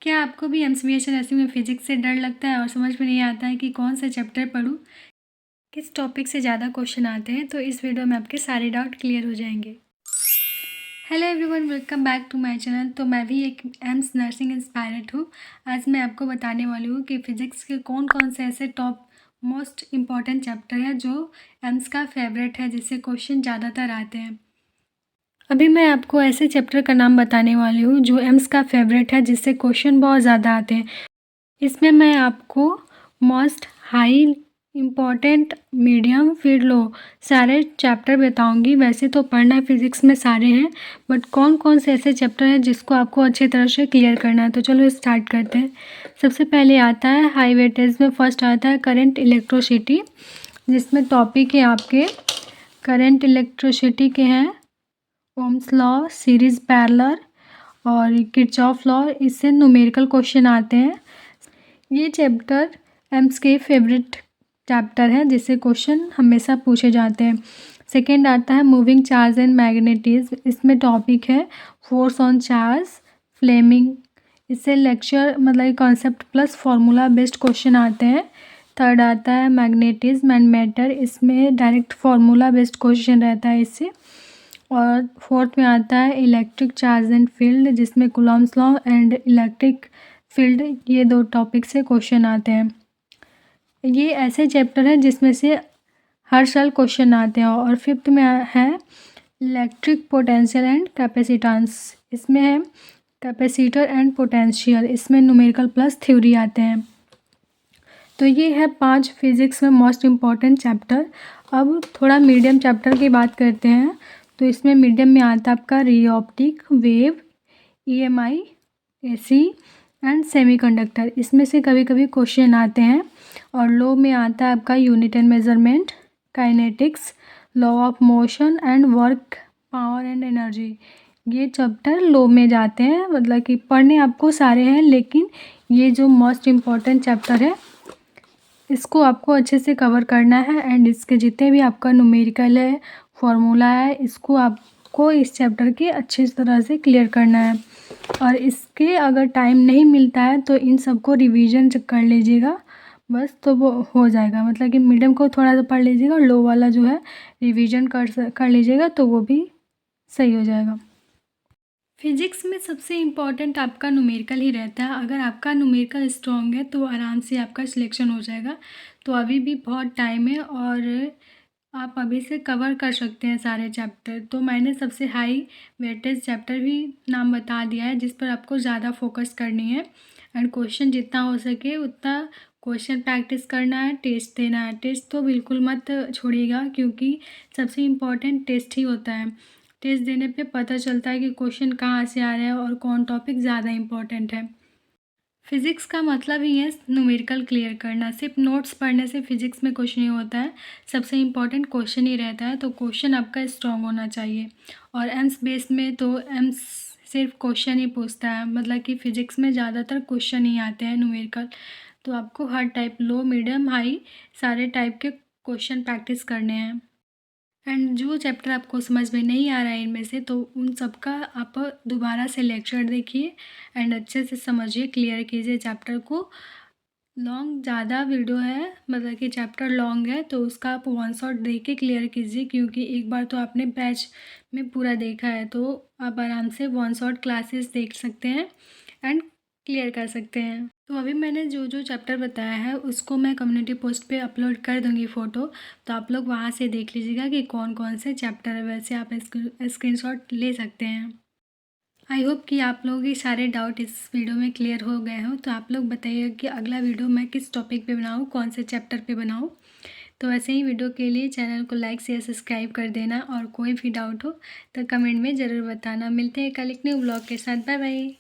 क्या आपको भी एमसीबीएस नर्सिंग में फ़िज़िक्स से डर लगता है और समझ में नहीं आता है कि कौन सा चैप्टर पढूँ? किस टॉपिक से ज़्यादा क्वेश्चन आते हैं? तो इस वीडियो में आपके सारे डाउट क्लियर हो जाएंगे। Hello everyone, welcome back to my channel. तो मैं भी एक एम्स नर्सिंग इंस्पायर्ड हूँ। आज मैं आपको बताने वाली हूँ कि फ़िज़िक्स के कौन कौन से ऐसे टॉप मोस्ट इम्पॉर्टेंट चैप्टर है जो एम्स का फेवरेट है, जिससे क्वेश्चन ज़्यादातर आते हैं। अभी मैं आपको ऐसे चैप्टर का नाम बताने वाली हूँ जो एम्स का फेवरेट है, जिससे क्वेश्चन बहुत ज़्यादा आते हैं। इसमें मैं आपको मोस्ट हाई इम्पॉर्टेंट, मीडियम, फिर लो सारे चैप्टर बताऊंगी। वैसे तो पढ़ना फिज़िक्स में सारे हैं, बट कौन कौन से ऐसे चैप्टर हैं जिसको आपको अच्छी तरह से क्लियर करना है। तो चलो स्टार्ट करते हैं। सबसे पहले आता है हाई वेटेज में, फर्स्ट आता है करंट इलेक्ट्रिसिटी, जिसमें टॉपिक है आपके करंट इलेक्ट्रिसिटी के हैं ओम्स लॉ, सीरीज पैरेलल और किरचॉफ लॉ। इससे न्यूमेरिकल क्वेश्चन आते हैं। ये चैप्टर एम्स के फेवरेट चैप्टर है, जिससे क्वेश्चन हमेशा पूछे जाते हैं। सेकेंड आता है मूविंग चार्ज एंड मैग्नेटिज्म। इसमें टॉपिक है फोर्स ऑन चार्ज, फ्लेमिंग। इससे लेक्चर मतलब concept plus formula based question आते हैं। थर्ड आता है मैग्नेटिज्म एंड मैटर। इसमें डायरेक्ट फार्मूला बेस्ड क्वेश्चन रहता है इससे। और फोर्थ में आता है इलेक्ट्रिक चार्ज एंड फील्ड, जिसमें Coulomb's law and electric field, ये दो टॉपिक से क्वेश्चन आते हैं। ये ऐसे चैप्टर हैं जिसमें से हर साल क्वेश्चन आते हैं। और फिफ्थ में है इलेक्ट्रिक पोटेंशियल एंड कैपेसिटेंस। इसमें है कैपेसिटर एंड पोटेंशियल। इसमें न्यूमेरिकल प्लस थ्योरी आते हैं। तो ये है 5 फिज़िक्स में मोस्ट इम्पॉर्टेंट चैप्टर। अब थोड़ा मीडियम चैप्टर की बात करते हैं। तो इसमें मीडियम में आता है आपका रे optic, wave, EMI, AC and semiconductor. इसमें से कभी कभी क्वेश्चन आते हैं। और लो में आता है आपका unit and measurement, kinetics, law of motion and work, power and energy. ये चैप्टर लो में जाते हैं, मतलब कि पढ़ने आपको सारे हैं, लेकिन ये जो मोस्ट इम्पॉर्टेंट चैप्टर है इसको आपको अच्छे से कवर करना है। एंड इसके जितने भी आपका न्यूमेरिकल है, फॉर्मूला है, इसको आपको इस चैप्टर के अच्छी तरह से क्लियर करना है। और इसके अगर टाइम नहीं मिलता है तो इन सबको रिवीजन कर लीजिएगा बस, तो वो हो जाएगा। मतलब कि मीडियम को थोड़ा सा पढ़ लीजिएगा और लो वाला जो है रिवीजन कर लीजिएगा, तो वो भी सही हो जाएगा। फिज़िक्स में सबसे इम्पॉर्टेंट आपका न्यूमेरिकल ही रहता है। अगर आपका न्यूमेरिकल स्ट्रॉन्ग है तो आराम से आपका सिलेक्शन हो जाएगा। तो अभी भी बहुत टाइम है और आप अभी से कवर कर सकते हैं सारे चैप्टर। तो मैंने सबसे हाई वेटेज चैप्टर भी नाम बता दिया है, जिस पर आपको ज़्यादा फोकस करनी है। एंड क्वेश्चन जितना हो सके उतना क्वेश्चन प्रैक्टिस करना है, टेस्ट देना है। टेस्ट तो बिल्कुल मत छोड़िएगा, क्योंकि सबसे इम्पॉर्टेंट टेस्ट ही होता है। टेस्ट देने पे पता चलता है कि क्वेश्चन कहाँ से आ रहा है और कौन टॉपिक ज़्यादा इम्पॉर्टेंट है। फिज़िक्स का मतलब ही है न्यूमेरिकल क्लियर करना। सिर्फ नोट्स पढ़ने से फिज़िक्स में कुछ नहीं होता है, सबसे इम्पॉर्टेंट क्वेश्चन ही रहता है। तो क्वेश्चन आपका स्ट्रॉन्ग होना चाहिए। और एम्स बेस में तो एम्स सिर्फ क्वेश्चन ही पूछता है, मतलब कि फ़िज़िक्स में ज़्यादातर क्वेश्चन ही आते हैं न्यूमेरिकल। तो आपको हर टाइप, लो, मीडियम, हाई, सारे टाइप के क्वेश्चन प्रैक्टिस करने हैं। एंड जो चैप्टर आपको समझ में नहीं आ रहा है इनमें से, तो उन सब का आप दोबारा से लेक्चर देखिए एंड अच्छे से समझिए, क्लियर कीजिए चैप्टर को। लॉन्ग ज़्यादा वीडियो है, मतलब कि चैप्टर लॉन्ग है, तो उसका आप वन शॉट देख के क्लियर कीजिए, क्योंकि एक बार तो आपने बैच में पूरा देखा है, तो आप आराम से वन शॉट क्लासेस देख सकते हैं एंड क्लियर कर सकते हैं। तो अभी मैंने जो जो चैप्टर बताया है उसको मैं कम्युनिटी पोस्ट पे अपलोड कर दूँगी फ़ोटो, तो आप लोग वहाँ से देख लीजिएगा कि कौन कौन से चैप्टर है। वैसे आप स्क्रीनशॉट ले सकते हैं। आई होप कि आप लोगों के सारे डाउट इस वीडियो में क्लियर हो गए हों। तो आप लोग बताइए कि अगला वीडियो मैं किस टॉपिक पे बनाऊँ, कौन से चैप्टर पे बनाऊँ। तो ऐसे ही वीडियो के लिए चैनल को लाइक शेयर सब्सक्राइब कर देना, और कोई भी डाउट हो तो कमेंट में ज़रूर बताना। मिलते हैं कल एक न्यू ब्लॉग के साथ। Bye bye.